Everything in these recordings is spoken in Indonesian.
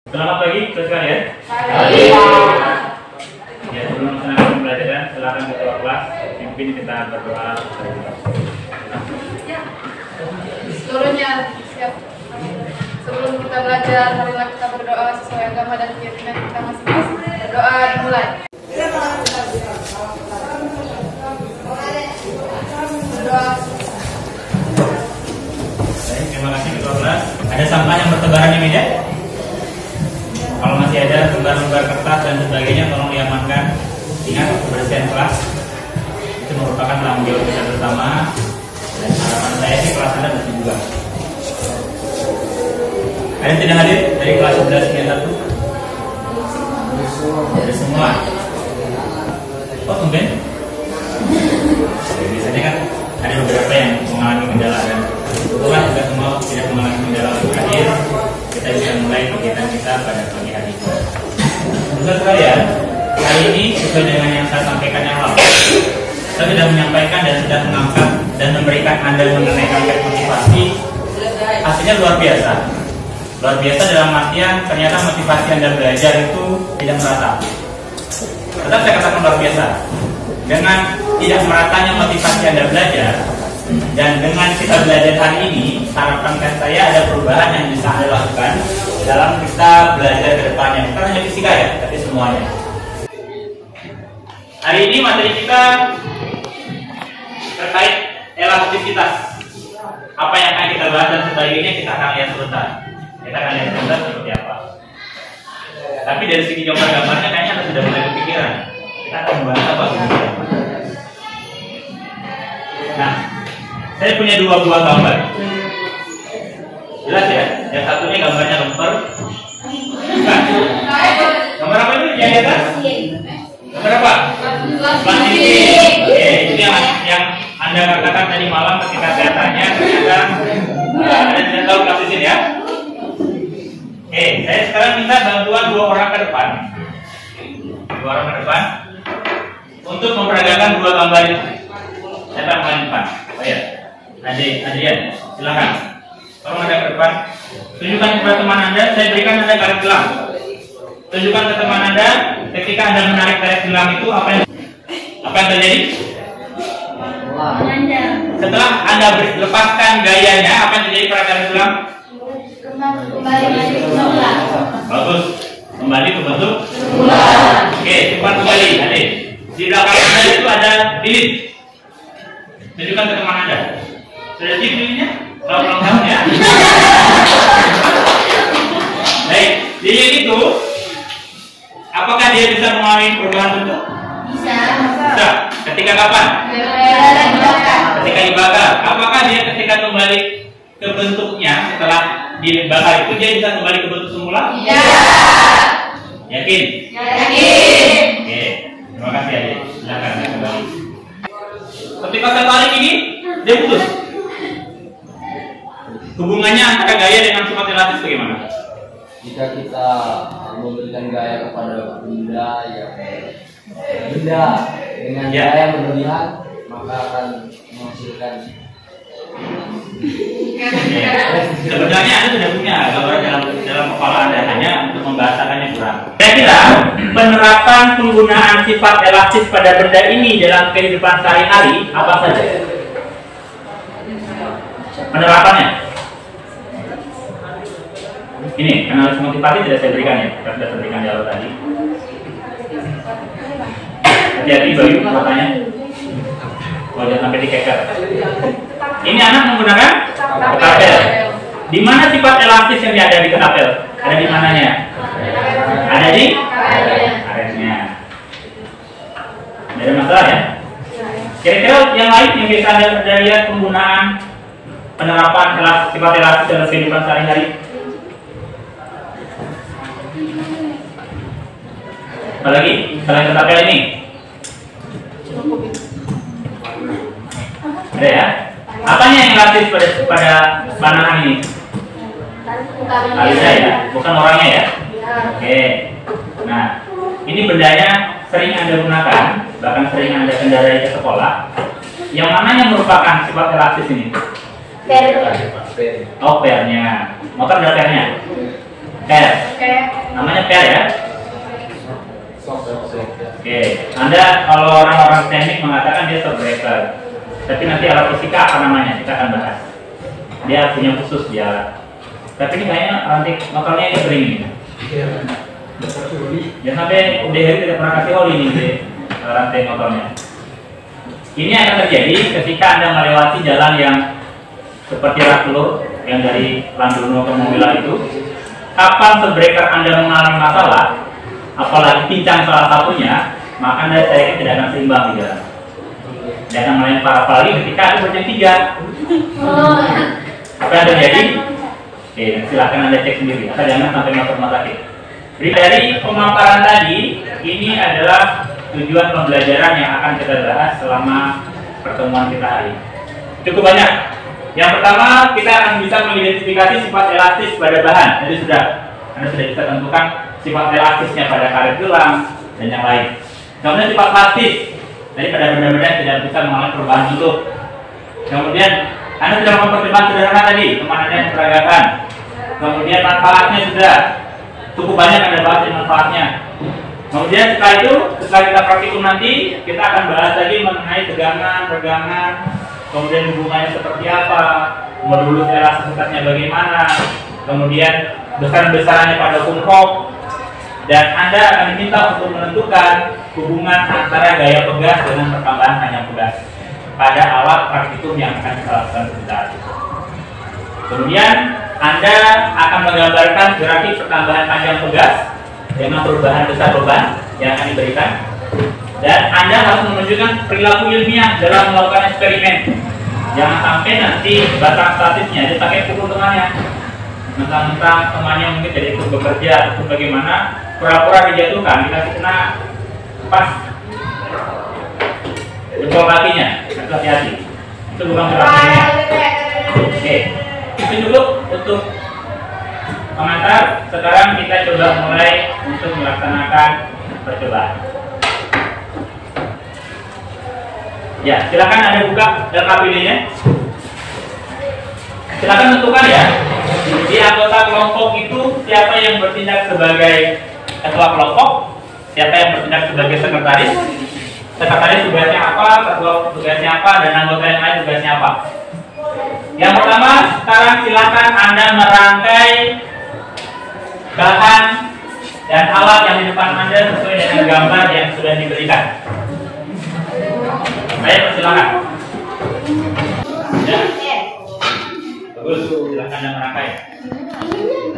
Selamat pagi, sekalian. Pagi. Ya, sebelum melaksanakan pembelajaran, silakan ketua kelas pimpin kita berdoa. Seluruhnya siap. Sebelum kita belajar, marilah kita berdoa sesuai agama dan keyakinan kita masing-masing. Berdoa dimulai. Berdoa. Baik, terima kasih ketua kelas. Ada sampah yang bertebaran di meja? Kalau masih ada lembar-lembar kertas dan sebagainya, tolong diamankan. Ingat, kebersihan kelas itu merupakan tanggung jawab kita bersama. Dan harapan saya sih kelas Anda bersih juga. Ada yang tidak hadir dari kelas 11 Ada semua. Oh, tumben. Biasanya kan ada beberapa yang mengalami kendala dan kebetulan juga semua tidak mengalami kendala untuk hadir. Kita bisa mulai kegiatan kita pada pagi hari ini. Saudara sekalian, hari ini sesuai dengan yang saya sampaikan yang lalu, saya sudah menyampaikan dan sudah mengangkat dan memberikan Anda mengenai angkat motivasi. Hasilnya luar biasa. Luar biasa dalam artian ternyata motivasi Anda belajar itu tidak merata. Tetap saya katakan luar biasa. Dengan tidak meratanya motivasi Anda belajar, dan dengan kita belajar hari ini, harapan saya ada perubahan yang bisa Anda lakukan dalam kita belajar ke depannya. Bukan hanya fisika ya, tapi semuanya. Hari ini materi kita terkait elastisitas. Apa yang akan kita bahas dan sebagainya kita akan lihat sebentar. Kita akan lihat sebentar seperti apa. Tapi dari segi gambar-gambarnya kayaknya Anda sudah mulai kepikiran. Kita akan membahas apa sebenarnya. Nah, saya punya dua buah gambar. Jelas ya? Yang satunya gambarnya lemper. Bukan? Gambar apa itu yang di atas? Gambar apa? Plastik. Oke, itu yang Anda katakan tadi malam ketika saya tanya, ternyata Anda tidak tahu kasus ini ya. Oke, saya sekarang minta bantuan dua orang ke depan. Dua orang ke depan untuk memperagakan dua gambar itu. Siapa yang paling depan? Oh ya, Adrian, silakan. Tolong Anda ke depan. Tunjukkan kepada teman Anda, saya berikan Anda garis gelang. Tunjukkan ke teman Anda, ketika Anda menarik garis gelang itu apa yang terjadi? Setelah Anda lepaskan gayanya, apa yang terjadi pada garis gelang? Bagus, kembali ke bentuk bulan. Oke, cepat kembali, adik. Di belakang Anda itu ada lilin. Tunjukkan ke teman Anda. Sudah siap lilinnya? Kalau ulang tahun ya. Baik, lilin itu apakah dia bisa mengalami perubahan bentuk? Bisa. Bisa. Ketika kapan? Ketika dibakar. Apakah dia ketika kembali ke bentuknya setelah dibakar itu dia bisa kembali ke bentuk semula? Iya. Yakin? Yakin. Oke, terima kasih adik. Silakan kembali. Ketika saya tarik ini, dia putus. Hubungannya antara gaya dengan sifat relatif bagaimana? Jika kita memberikan gaya kepada benda dengan gaya yang berlebihan, maka akan menghasilkan. Sebenarnya Anda sudah punya gambar dalam kepala Anda, hanya untuk membahasakannya kurang. Saya kira penerapan penggunaan sifat elastis pada benda ini dalam kehidupan sehari-hari apa saja? Penerapannya ini analisis motivasi tidak saya berikan ya, kita sudah berikan di awal tadi. Hati-hati Bayu katanya, kalau jangan sampai dikeker. Ini anak menggunakan ketapel. Di mana sifat elastis yang ada di ketapel? Ada di mananya? Ada di karetnya. Tidak ada masalah ya? Kira-kira yang lain yang bisa Anda lihat penggunaan penerapan sifat elastis dalam kehidupan sehari-hari? Apa lagi? Selain ketapel ini? Ada ya? Apanya yang elastis pada panahan ini? Talinya ya, bukan orangnya ya? Oke. Nah, ini bendanya sering Anda gunakan, bahkan sering Anda kendarai ke sekolah. Yang mana yang merupakan sifat elastis ini? Per. Oh, pernya. Motor ada pernya? Per. Oke. Namanya per ya. Oke. Anda kalau orang-orang teknik mengatakan dia shock breaker. Tapi nanti alat fisika apa namanya? Kita akan bahas. Dia punya khusus dia. Tapi ini kayaknya rantai motornya ini kering ini. Ya sampai udah hari tidak pernah kasih oli ini di rantai motornya. Ini akan terjadi ketika Anda melewati jalan yang seperti rak telur yang dari Landono ke Mobila itu. Kapan shockbreaker Anda mengalami masalah, apalagi pincang salah satunya, maka Anda saya tidak akan seimbang di jalan. Dia akan melempar, apalagi ketika Anda berjalan 3. Apa yang terjadi? Oke, silakan Anda cek sendiri. Asal jangan sampai masuk rumah sakit. Dari pemaparan tadi, ini adalah tujuan pembelajaran yang akan kita bahas selama pertemuan kita hari ini. Cukup banyak. Yang pertama, kita akan bisa mengidentifikasi sifat elastis pada bahan. Jadi Anda sudah bisa tentukan sifat elastisnya pada karet gelang dan yang lain. Kemudian sifat plastis. Jadi pada benda-benda yang tidak bisa mengalami perubahan bentuk. Kemudian Anda sudah mempertimbangkan sederhana tadi, pemandangan yang peragakan. Kemudian manfaatnya sudah cukup banyak Anda bahas manfaatnya. Kemudian setelah itu, setelah kita praktikum nanti, kita akan bahas lagi mengenai tegangan, kemudian hubungannya seperti apa, modulus elastisitasnya bagaimana, kemudian besaran-besarannya pada kumkok, dan Anda akan diminta untuk menentukan hubungan antara gaya pegas dengan pertambahan panjang pegas pada alat praktikum yang akan kita lakukan sebentar. Kemudian Anda akan menggambarkan grafik pertambahan panjang pegas dengan perubahan besar beban yang akan diberikan, dan Anda harus menunjukkan perilaku ilmiah dalam melakukan eksperimen. Jangan sampai nanti batang statisnya dipakai pukul temannya, mentang-mentang temannya mungkin jadi ikut bekerja atau bagaimana, pura-pura dijatuhkan, dikasih kena pas jempol kakinya. Hati-hati, itu bukan perilakunya. Oke, itu cukup untuk pengantar. Sekarang kita coba mulai untuk melaksanakan percobaan. Ya, silakan Anda buka LKPD-nya. Silakan tentukan ya. Di anggota kelompok itu siapa yang bertindak sebagai ketua kelompok, siapa yang bertindak sebagai sekretaris. Sekretaris tugasnya apa, ketua tugasnya apa, dan anggota yang lain tugasnya apa. Yang pertama, sekarang silakan Anda merangkai bahan dan alat yang di depan Anda sesuai dengan gambar yang sudah diberikan. Saya persilakan. Ya. Bagus, silakan Anda merangkai.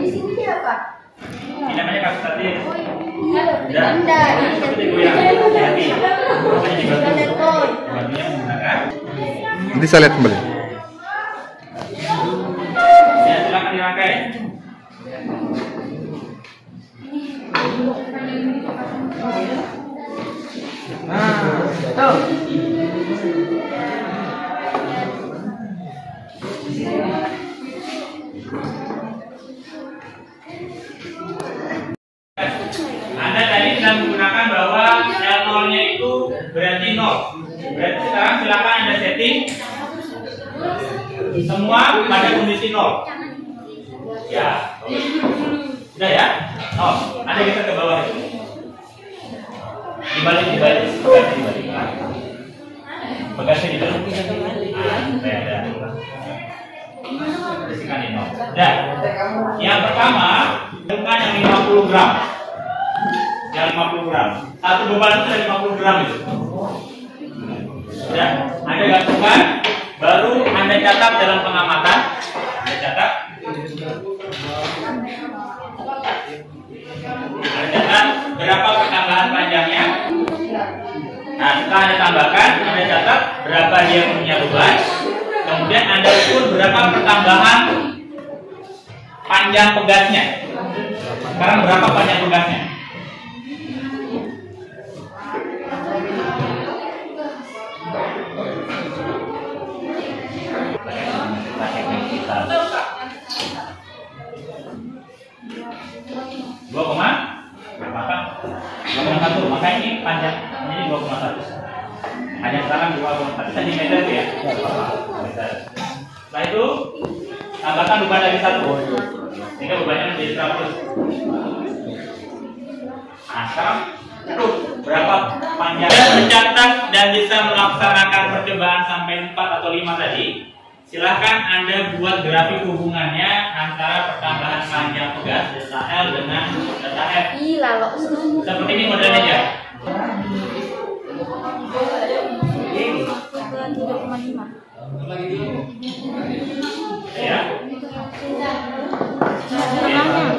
Ini apa? Ini namanya kasus tadi. Tidak. Seperti goyang. Hati-hati. Makanya dibantu. Bantunya menggunakan. Nanti saya lihat kembali. Ya, silakan dirangkai. Anda tadi sudah menggunakan bahwa L0-nya itu berarti 0. Berarti sekarang silakan Anda setting semua pada kondisi 0. Ya, sudah ya? Anda bisa ke bawah itu. Dibalik. Bagasi dibalik. Bersihkan ini. Dan yang pertama, bukan yang 50 gram. Yang 50 gram. Satu beban itu dari 50 gram itu. Dan Anda gabungkan, baru Anda catat dalam pengamatan. Anda catat. Anda catat berapa pertambahan panjangnya. Nah, setelah Anda tambahkan, Anda catat berapa dia punya beban. Kemudian Anda ukur berapa pertambahan panjang pegasnya. Sekarang berapa panjang pegasnya? Maka ini panjang ini 2,1. Hanya sekarang 2,1 cm ya. Setelah itu tambahkan beban dari 1. sehingga bebannya menjadi 100. Nah, sekarang hitung berapa panjang. Anda mencatat dan bisa melaksanakan percobaan sampai 4 atau 5 tadi. Silahkan Anda buat grafik hubungannya antara pertambahan panjang pegas delta L dengan delta F. Seperti ini modelnya ya. Ya.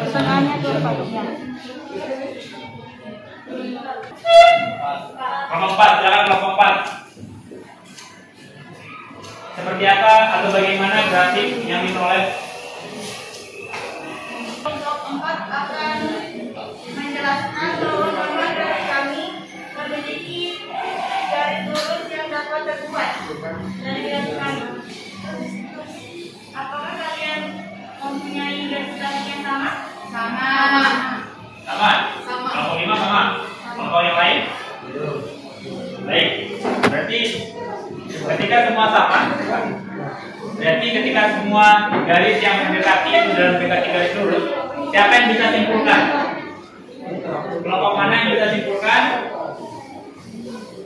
Setengahnya tuh apa ya? Kelompok 4, silakan kelompok 4. Seperti apa atau bagaimana grafik yang diperoleh? Kelompok 4 akan menjelaskan bahwa dari kami memiliki garis lurus yang dapat terbuat dari garis kami. Apakah kalian mempunyai garis yang sama? Sama. Sama? Sama. Kelompok 5 sama? Kelompok yang lain? Baik, berarti ketika semua sama, berarti ketika semua garis yang mendekati itu dalam mendekati garis lurus, siapa yang bisa simpulkan? Kelompok mana yang bisa simpulkan?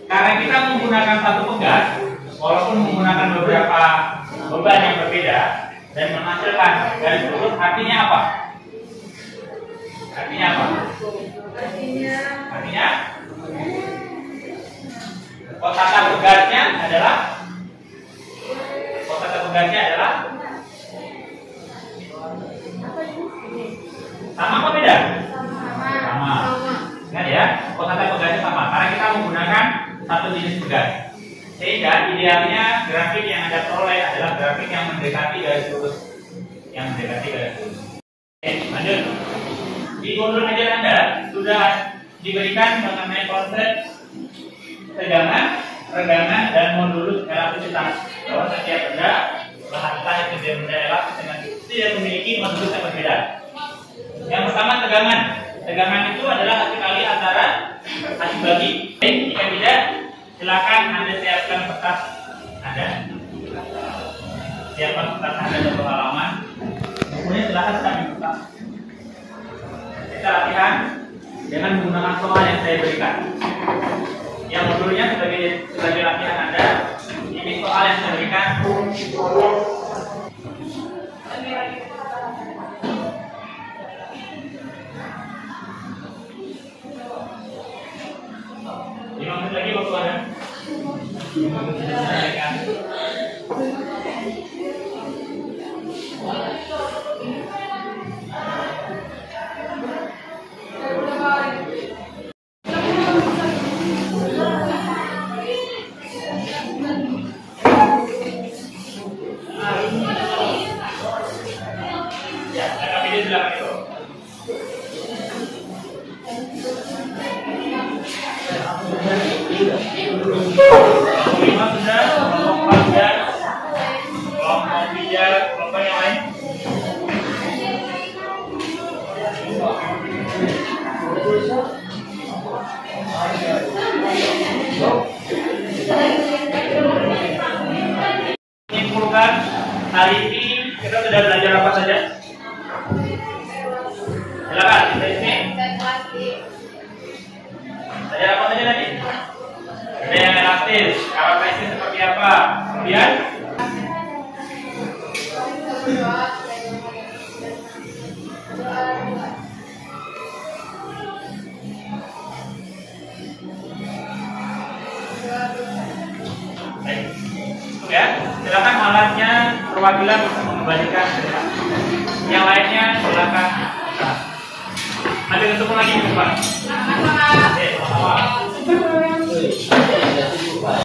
Karena kita menggunakan satu pegas, walaupun menggunakan beberapa beban yang berbeda dan menghasilkan garis lurus, artinya apa? Artinya apa? Artinya kotata pegasnya adalah sama apa beda? Sama. Ingat ya, kotata pegasnya sama karena kita menggunakan satu jenis pegas. Sehingga idealnya grafik yang Anda peroleh adalah grafik yang mendekati garis lurus. Oke, lanjut. Di modul ajar Anda sudah diberikan mengenai konsep tegangan, regangan, dan modulus elastisitas. Bahwa setiap benda, bahan yang setiap benda elastis dengan tidak memiliki modulus yang berbeda. Yang pertama tegangan. Tegangan itu adalah hasil kali antara hasil bagi. Jika tidak, silakan Anda siapkan kertas Anda. Siapkan kertas Anda untuk halaman. Kemudian silakan kami buka. Kita latihan dengan menggunakan soal yang saya berikan. Yang modulnya sebagai latihan Anda, ini soal yang saya berikan. Lima menit lagi waktu Anda. Ya, rekap ini silakan itu. Lima sudah, kelompok 4 sudah, kelompok 3, kelompok yang lain. Menyimpulkan hari ini kita sudah belajar apa saja? Silakan di sini. Belajar apa saja tadi? Ada yang elastis, karakteristik seperti apa? Kemudian baik. Ya, silakan alatnya perwakilan bisa mengembalikan. Yang lainnya silakan. Ada ketemu lagi Pak. Sama-sama. Sama-sama.